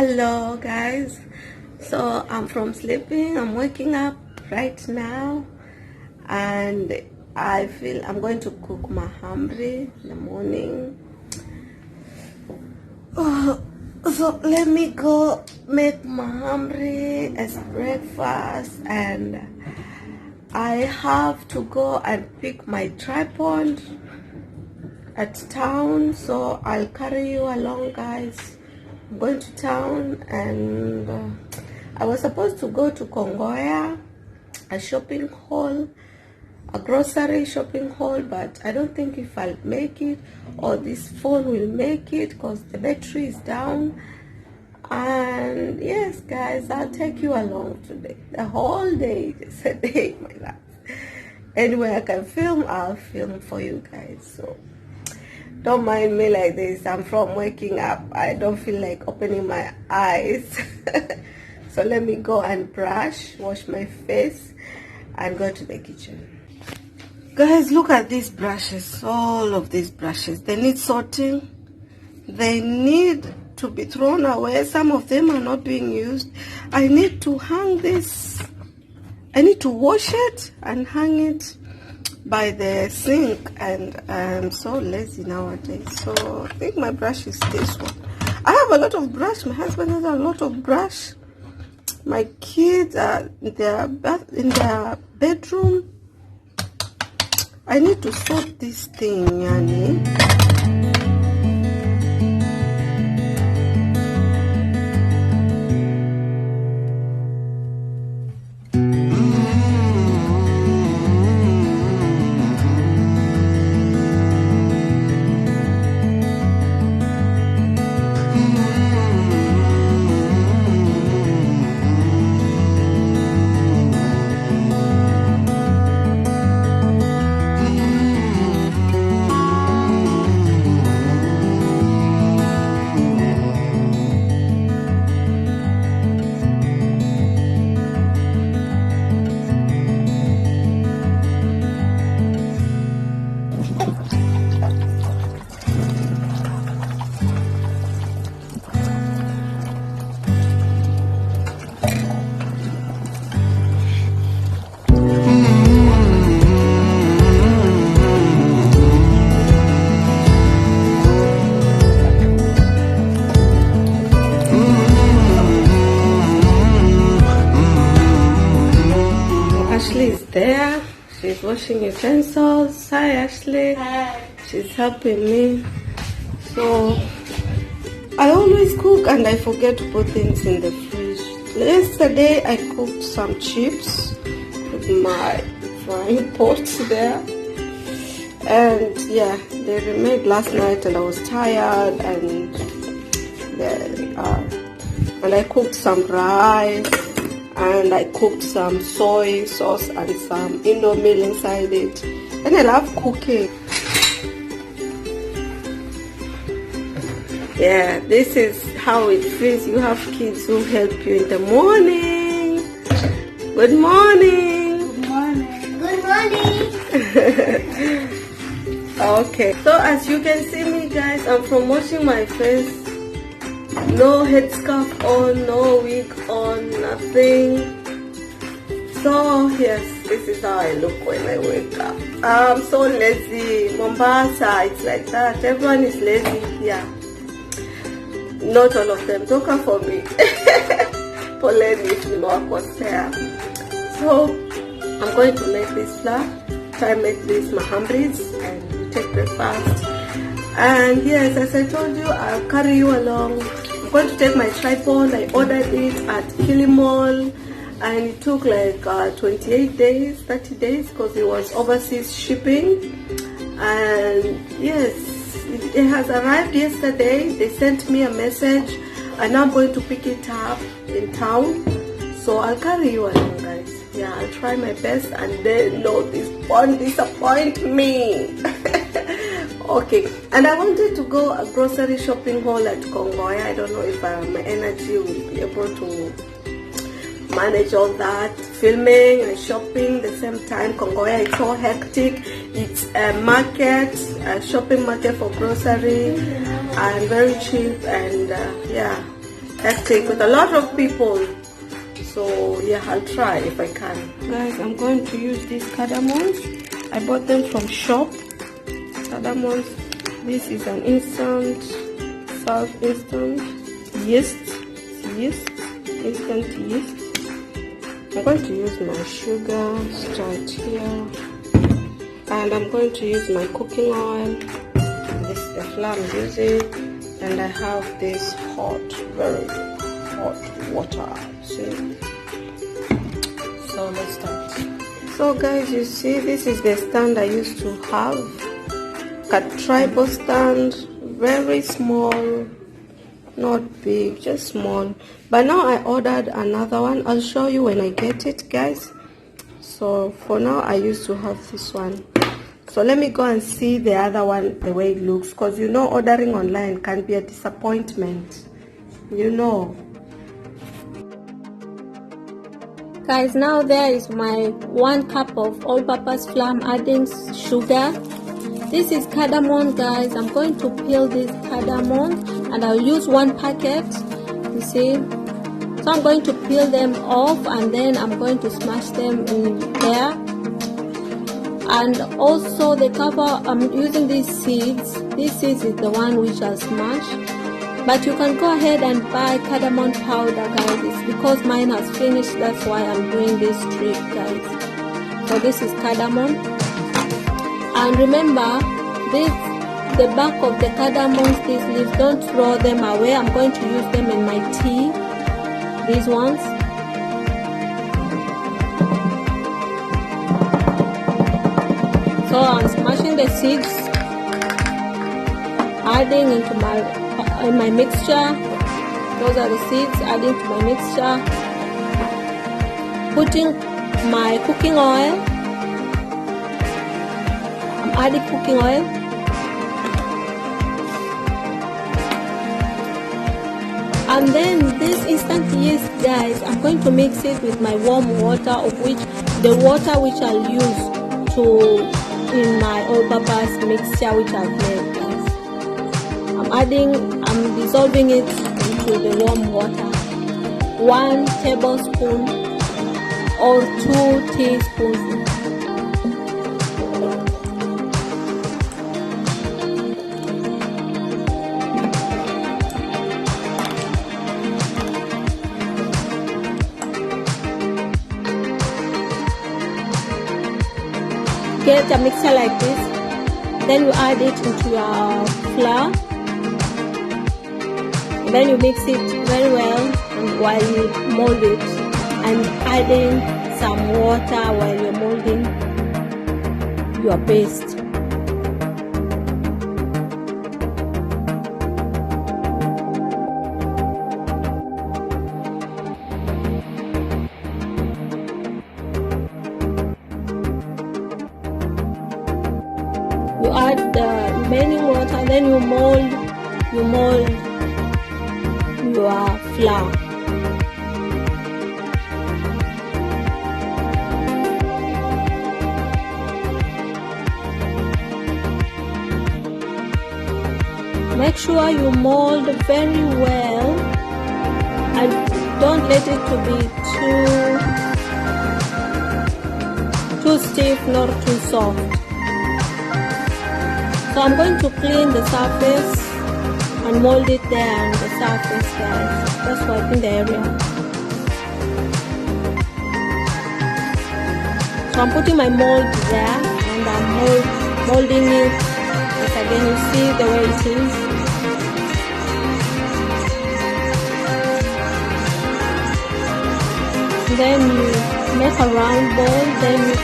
Hello guys, so I'm from sleeping, I'm waking up right now, and I feel I'm going to cook Mahamri in the morning. So let me go make Mahamri as breakfast, and I have to go and pick my tripod at town, so I'll carry you along guys. I'm going to town, and I was supposed to go to Kenga, a shopping hall, a grocery shopping hall, but I don't think if I'll make it or this phone will make it because the battery is down. And yes guys, I'll take you along today, the whole day, just a day in my life. Anyway, I can film, I'll film for you guys, so don't mind me like this. I'm from waking up, I don't feel like opening my eyes. So let me go and brush, wash my face, and go to the kitchen. Guys, look at these brushes, all of these brushes. They need sorting, they need to be thrown away. Some of them are not being used. I need to hang this, I need to wash it and hang it by the sink, and I'm so lazy nowadays, so I think my brush is this one. I have a lot of brush, my husband has a lot of brush, my kids are in their bedroom. I need to sort this thing, Yani. Ashley is there, she's washing utensils. Hi Ashley. Hi. She's helping me. So I always cook and I forget to put things in the fridge. Yesterday I cooked some chips with my frying pot there, and yeah, they remained last night and I was tired, and there they are. And I cooked some rice, and I cooked some soy sauce and some Indomie inside it. And I love cooking. Yeah, this is how it feels. You have kids who help you in the morning. Good morning. Good morning. Good morning. Okay, so as you can see me guys, I'm from washing my face. No headscarf on, no wig on, nothing. So yes, this is how I look when I wake up. I'm so lazy. Mombasa, it's like that. Everyone is lazy here. Not all of them. Don't come for me. Poleni if you know I was there. So I'm going to make this flour. Try make these Mahamris and take breakfast. And yes, as I told you, I'll carry you along. I'm going to take my tripod. I ordered it at Kilimall, and it took like 28 days, 30 days, because it was overseas shipping. And yes, it has arrived yesterday. They sent me a message, and I'm going to pick it up in town. So I'll carry you along guys. Yeah, I'll try my best, and then no, this won't disappoint me. Okay, and I wanted to go a grocery shopping haul at Kenga. I don't know if my energy will be able to manage all that, filming and shopping the same time. Kenga, it's so hectic. It's a market, a shopping market for grocery, and very cheap. And yeah, hectic with a lot of people. So yeah, I'll try if I can. Guys, I'm going to use these cardamoms. I bought them from shop. Cardamoms. This is an instant yeast. Instant yeast. I'm going to use my sugar straight here, and I'm going to use my cooking oil. This is the flour I'm using, and I have this very hot water. See? So let's start. So guys, you see, this is the stand I used to have. A tripod stand, very small, not big, just small. But now I ordered another one. I'll show you when I get it, guys. So for now I used to have this one. So let me go and see the other one, the way it looks, because you know ordering online can be a disappointment, you know. Guys, now there is my 1 cup of all-purpose flour. I'm adding sugar. This is cardamom, guys. I'm going to peel this cardamom, and I'll use 1 packet, you see. So I'm going to peel them off, and then I'm going to smash them in there. And also the cover, I'm using these seeds. This seeds is the one which I'll smash. But you can go ahead and buy cardamom powder, guys. It's because mine has finished, that's why I'm doing this trick, guys. So this is cardamom. And remember, the back of the cardamoms, these leaves, don't throw them away. I'm going to use them in my tea, these ones. So I'm smashing the seeds, adding into my mixture. Those are the seeds, adding to my mixture. Putting my cooking oil. I'm adding cooking oil. And then this instant yeast, guys, I'm going to mix it with my warm water, of which the water which I'll use in my all-purpose mixture which I've made, guys. I'm dissolving it into the warm water. 1 tablespoon or 2 teaspoons. Get a mixer like this, then you add it into your flour, and then you mix it very well, and while you mold it, and adding some water while you're molding your paste. You add the remaining water, and then you mold your flour. Make sure you mold very well, and don't let it to be too stiff nor too soft. So I'm going to clean the surface and mold it there on the surface, guys. That's what in the area. So I'm putting my mold there, and I'm molding it. Yes, again, you see the way it is. Then you make a round ball, then you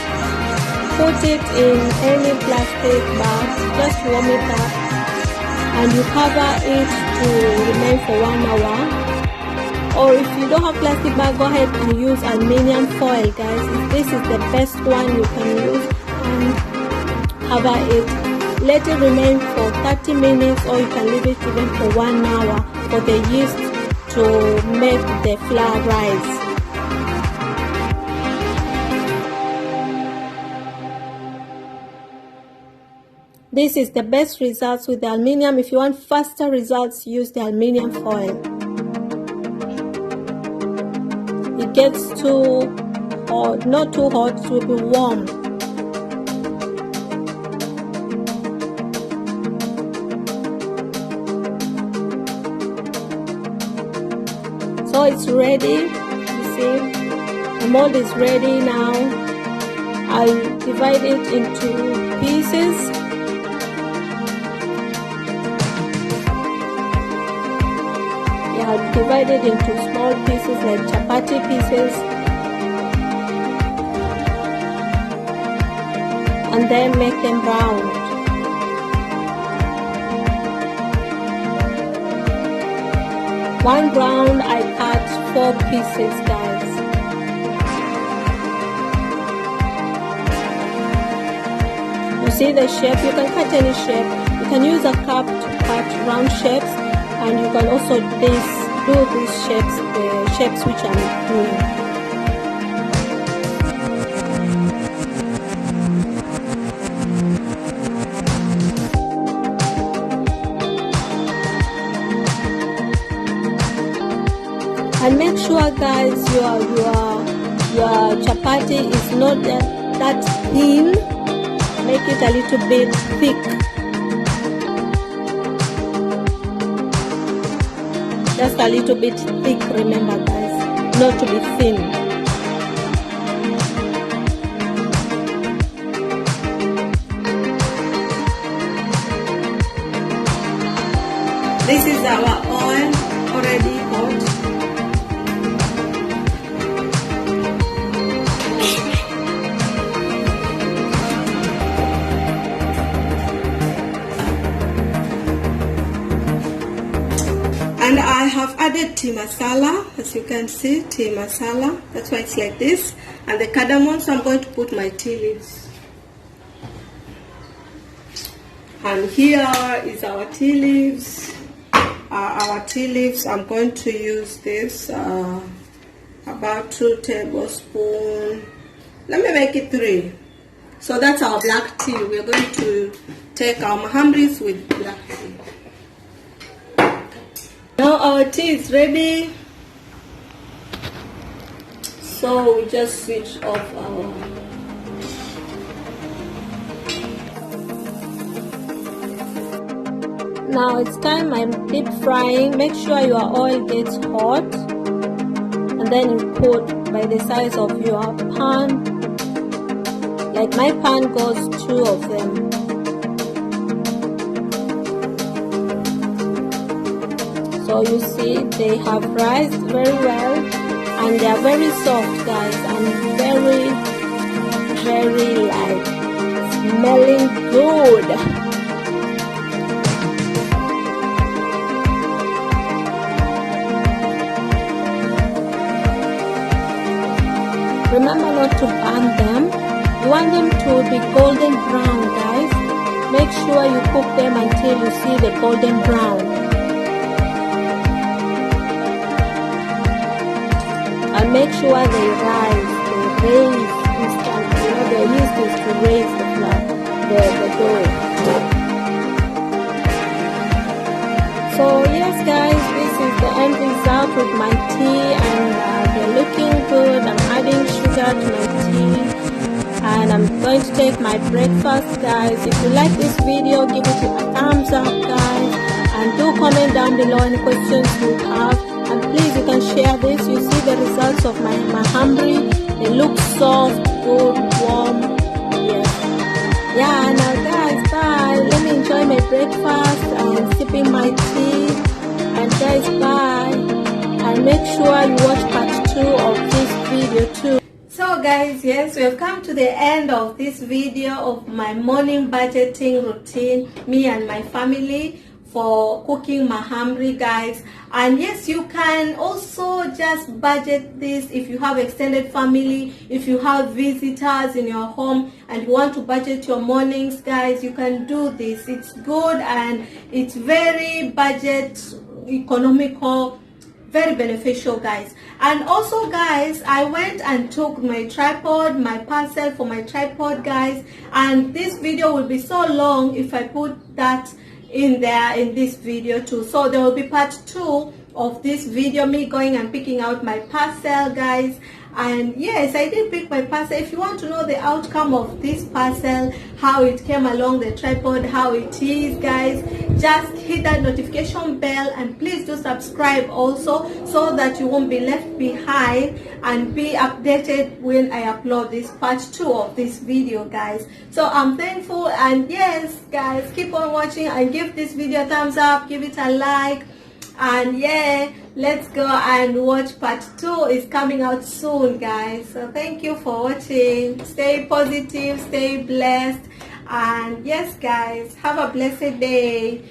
put it in any plastic bag, just warm it up, and you cover it to remain for 1 hour. Or if you don't have plastic bag, go ahead and use aluminium foil, guys. This is the best one you can use, and cover it. Let it remain for 30 minutes, or you can leave it even for 1 hour for the yeast to make the flour rise. This is the best results with the aluminium. If you want faster results, use the aluminium foil. it gets too hot, not too hot, it will be warm. So it's ready. You see, the mold is ready now. I'll divide it into pieces. Yeah, I'll divide it into small pieces like chapati pieces. And then make them round. One round I cut 4 pieces, guys. You see the shape? You can cut any shape. You can use a cup to cut round shapes, and you can also do these shapes, the shapes which I'm doing. And make sure, guys, your chapati is not that thin. Make it a little bit thick. Just a little bit thick, remember, guys, not to be thin. This is our oil already hot. And I have added tea masala, as you can see, tea masala. That's why it's like this. And the cardamom, so I'm going to put my tea leaves. And here is our tea leaves. I'm going to use this about 2 tablespoons. Let me make it 3. So that's our black tea. We're going to take our mahamris with black tea. Now our tea is ready. So we just switch off our Now it's time I'm deep frying. Make sure your oil gets hot, and then you put by the size of your pan. Like my pan goes 2 of them. So you see they have rised very well, and they are very soft, guys, and very like smelling good. Remember not to burn them. You want them to be golden brown, guys. Make sure you cook them until you see the golden brown. And make sure they rise, they raise instantly. You know, their yeast is to raise the flour, the dough. So yes, guys, this is the end result with my tea, and they're looking good. I'm adding sugar to my tea, and I'm going to take my breakfast, guys. If you like this video, give it a thumbs up, guys, and do comment down below any questions you have. And please, you can share this. You see the results of my mahamri. They look soft, good, warm. Yeah, now guys, bye. Let me enjoy my breakfast and sipping my tea. And guys, bye. And make sure you watch part 2 of this video too. So guys, yes, we have come to the end of this video of my morning budgeting routine, me and my family, for cooking mahamri, guys. And yes, you can also just budget this if you have extended family, if you have visitors in your home and you want to budget your mornings, guys. You can do this. It's good and it's very budget economical, very beneficial, guys. And also, guys, I went and took my tripod, my parcel for my tripod, guys, and this video will be so long if I put that in there in this video too. So there will be part 2 of this video, me going and picking out my parcel, guys. And yes, I did pick my parcel. If you want to know the outcome of this parcel, how it came along the tripod, how it is, guys, just hit that notification bell, and please do subscribe also, so that you won't be left behind and be updated when I upload this part 2 of this video, guys. So I'm thankful, and yes, guys, keep on watching and give this video a thumbs up, give it a like. And yeah, let's go and watch part 2. Is coming out soon, guys. So thank you for watching. Stay positive, stay blessed, and yes, guys, have a blessed day.